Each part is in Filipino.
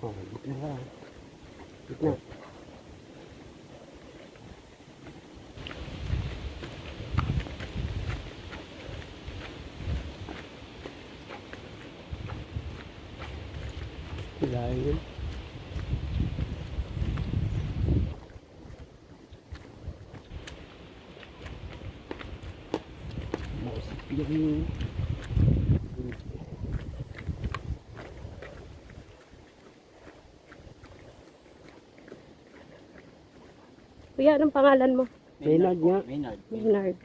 Oh, gitna ka. Gitna. Layo yun. Mausap yun. Kuya, anong pangalan mo? Maynard nga. Maynard.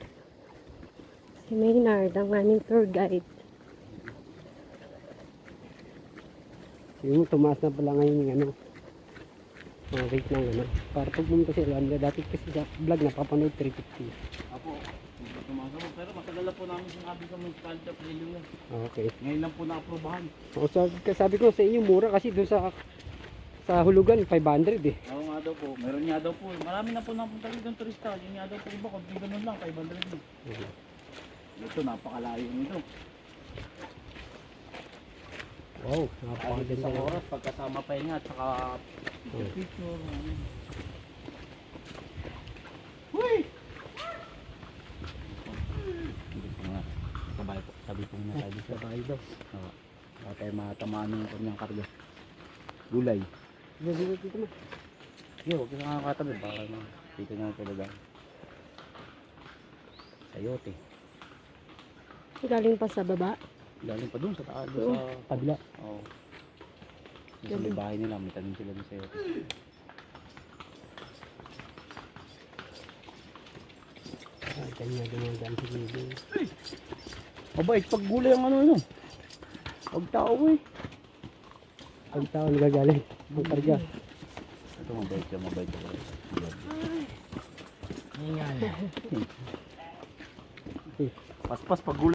Si Maynard, ang aming tour guide. Yung tumaas na pala ngayon yung ano. Mga rate ng ano. Para pag pumunta sa Ilanda, dati kasi sa vlog napapanood 350. Apo, hindi tumasama. Pero matagal na po namin sinabi sa municipality of Liliw yan. Okay. Ngayon lang po na-aprobahan. O, sabi ko sa inyo, mura kasi doon sa hulugan, 500 eh. Oo nga daw po. Meron nga daw po. Marami na po napunta rin ng turista. Yun nga daw po iba. Kung ganun lang, 500 din. Ito, napakalayo nito. Wow, Kahit napakaganda isang na. oras, pagkasama pa yun nga, at saka picture. Huy! Hindi po nga. Kabay po. Sabi po nga tayo dito. Sabay daw. Oo. Baka tayo matamaan ng kanyang karga. Gulay. Dito mo. Yo, huwag ka nakakatabi. Baka na. Dito na talaga. Sayote. Galing pa sa baba. Galing pa dun sa taas. Doon sa Kabila. Oo. Doon sa may bahay nila. May tanim sila ng sayote. Ay, kanya dumagaan sa gilid. Mabait pag gulay ang ano yun. Pag tao eh. Pag tao nagagaling, ang karga. Ito mabait siya, mabait siya. Hingal. Paspas pag gulay.